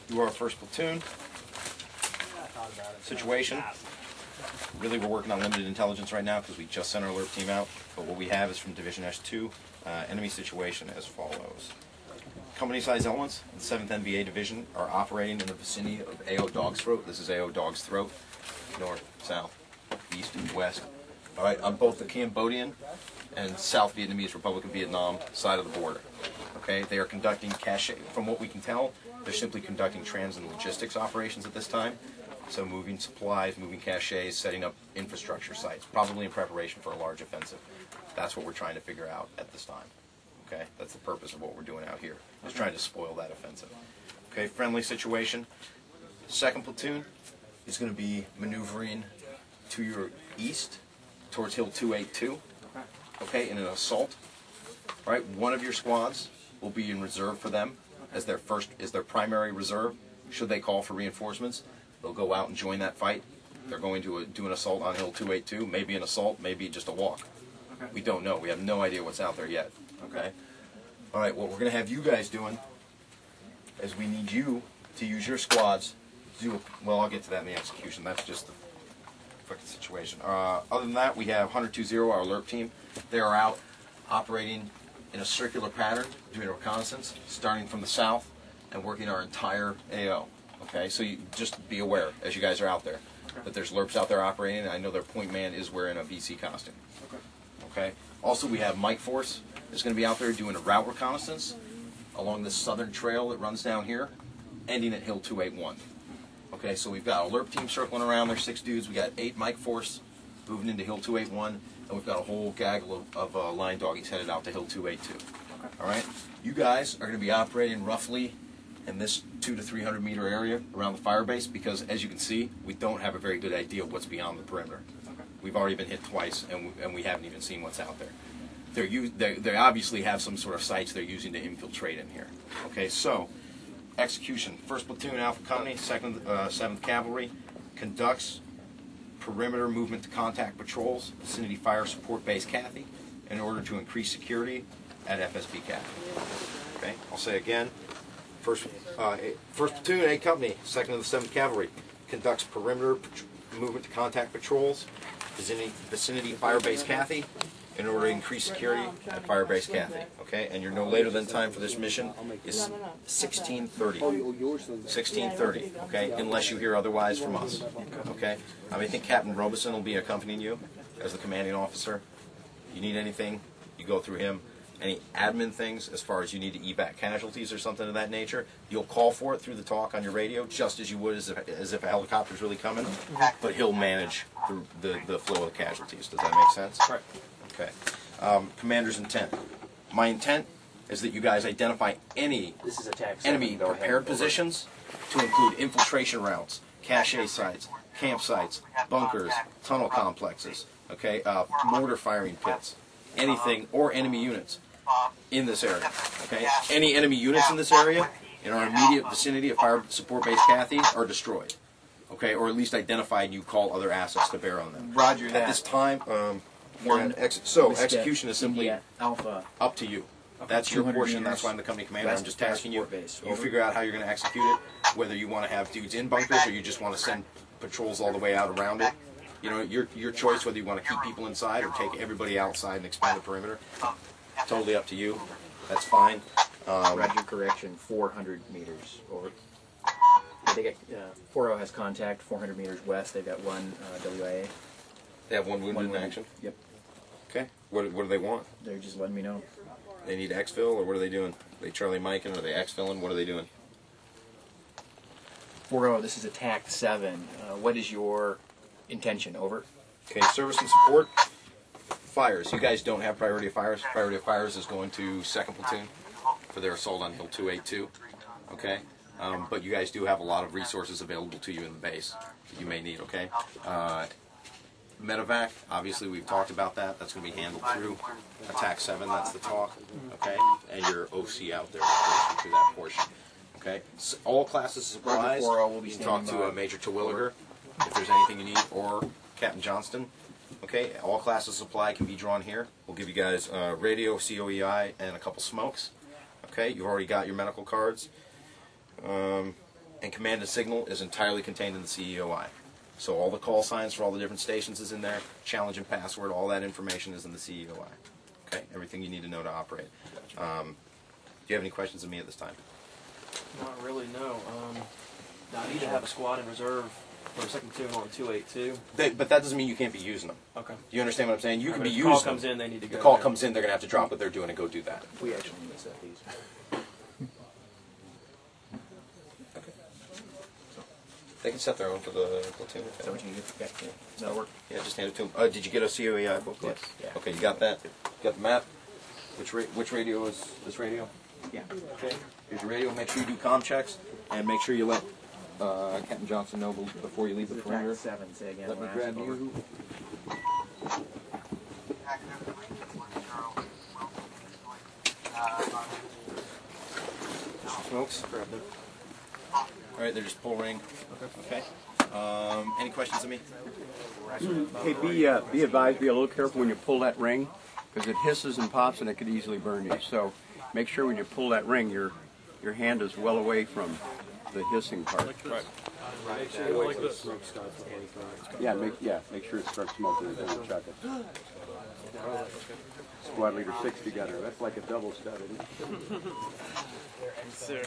do our first platoon situation. Really, we're working on limited intelligence right now because we just sent our alert team out. But what we have is from Division S2, enemy situation as follows. Company size elements in the 7th NVA Division are operating in the vicinity of AO Dog's Throat. This is AO Dog's Throat, north, south, east, and west. All right, on both the Cambodian and South Vietnamese Republic of Vietnam side of the border. Okay, they are conducting cache. From what we can tell, they're simply conducting trans and logistics operations at this time. So moving supplies, moving caches, setting up infrastructure sites, probably in preparation for a large offensive. That's what we're trying to figure out at this time. Okay, that's the purpose of what we're doing out here, is trying to spoil that offensive. Okay, friendly situation. 2nd platoon is going to be maneuvering to your east towards Hill 282. Okay, in an assault. All right, one of your squads will be in reserve for them as their primary reserve. Should they call for reinforcements, they'll go out and join that fight. They're going to do an assault on Hill 282, maybe an assault, maybe just a walk. Okay. We don't know. We have no idea what's out there yet. Okay. All right. What we're going to have you guys doing is we need you to use your squads to do. Well, I'll get to that in the execution. That's just the fucking situation. Other than that, we have 100-20, our alert team. They are out operating in a circular pattern, doing a reconnaissance, starting from the south and working our entire AO. Okay, so you just be aware as you guys are out there that there's LRPs out there operating, and I know their point man is wearing a VC costume. Okay. Also, we have Mike Force is going to be out there doing a route reconnaissance along this southern trail that runs down here, ending at Hill 281. Okay, so we've got a LRP team circling around. There's 6 dudes. We got 8 Mike Force moving into Hill 281, and we've got a whole gaggle of line doggies headed out to Hill 282. Okay. All right, you guys are going to be operating roughly in this 200 to 300 meter area around the fire base, because as you can see, we don't have a very good idea of what's beyond the perimeter. Okay. We've already been hit twice, and we haven't even seen what's out there. They obviously have some sort of sites they're using to infiltrate in here. Okay, so execution. 1st Platoon Alpha Company, 7th Cavalry conducts perimeter movement to contact patrols, vicinity fire support base Kathy, in order to increase security at FSB Kathy. Okay, I'll say again. 1st Platoon, A Company, 2nd of the 7th Cavalry, conducts perimeter movement to contact patrols, vicinity Firebase Kathy, in order to increase security at Firebase Kathy. Okay, and your no later than time for this mission is 16:30. 16:30. Okay, unless you hear otherwise from us. Okay, I think Captain Robeson will be accompanying you as the commanding officer. You need anything, you go through him. Any admin things, as far as you need to evac casualties or something of that nature, you'll call for it through the talk on your radio, just as you would as if a helicopter's really coming, but he'll manage the flow of the casualties. Does that make sense? Right. Okay. Commander's intent. My intent is that you guys identify any enemy prepared positions to include infiltration routes, cache sites, campsites, bunkers, tunnel complexes, okay, mortar firing pits, anything, or enemy units in this area. Okay, any enemy units in this area in our immediate vicinity of fire support base Kathy are destroyed. Okay, or at least identified, and you call other assets to bear on them. Roger that. At this time, execution is simply Alpha up to you. That's your portion. That's why I'm the company commander. I'm just tasking you. You figure out how you're going to execute it. Whether you want to have dudes in bunkers or you just want to send patrols all the way out around it. You know, your choice whether you want to keep people inside or take everybody outside and expand the perimeter. Totally up to you. That's fine. Roger, correction, 400 meters over. They got 4-0 has contact, 400 meters west. They've got 1 WIA. They have 1 wounded in action? Yep. Okay. What do they want? They're just letting me know. They need exfil, or what are they doing? Are they Charlie Miking, or are they exfilling? What are they doing? 4-0, this is attack 7. What is your intention? Over. Okay, service and support. Fires. You guys don't have priority of fires. Priority of fires is going to 2nd Platoon for their assault on Hill 282. Okay? But you guys do have a lot of resources available to you in the base that you may need, okay? Medevac, obviously we've talked about that. That's going to be handled through Attack 7, that's the talk, okay? And your OC out there through that portion, okay? So all classes of supplies, you can talk to Major Terwilliger if there's anything you need, or Captain Johnston, okay? All classes of supply can be drawn here. We'll give you guys radio, COEI, and a couple smokes, okay? You've already got your medical cards. and command and signal is entirely contained in the CEOI. So all the call signs for all the different stations is in there, challenge and password, all that information is in the CEOI. Okay, everything you need to know to operate. Do you have any questions of me at this time? Not really, no. I need to have a squad in reserve for a second platoon on 282. But that doesn't mean you can't be using them. Okay. Do you understand what I'm saying? You can be If using the call them. comes in, they need to If go. the call there. comes in, they're going to have to drop what they're doing and go do that. We actually need to set these. They can set their own for the platoon. Is that what you need? Yeah. That'll work. Yeah, just hand it to them. Did you get a COEI book? Yes. Yeah. Okay, you got that? You got the map? Which radio is this radio? Yeah. Okay. Here's your radio. Make sure you do comm checks, and make sure you let Captain Johnson know before you leave the perimeter. 7, say again. Let me last grab over. you. Smokes. All right, they're just pull ring. Okay. Any questions of me? Hey, be advised, be a little careful when you pull that ring, because it hisses and pops and it could easily burn you. So make sure when you pull that ring, your hand is well away from the hissing part. Right. Like this. Yeah, make sure it starts smoking and then check it. Squad leader 6 together. That's like a double stud, isn't it? Sir.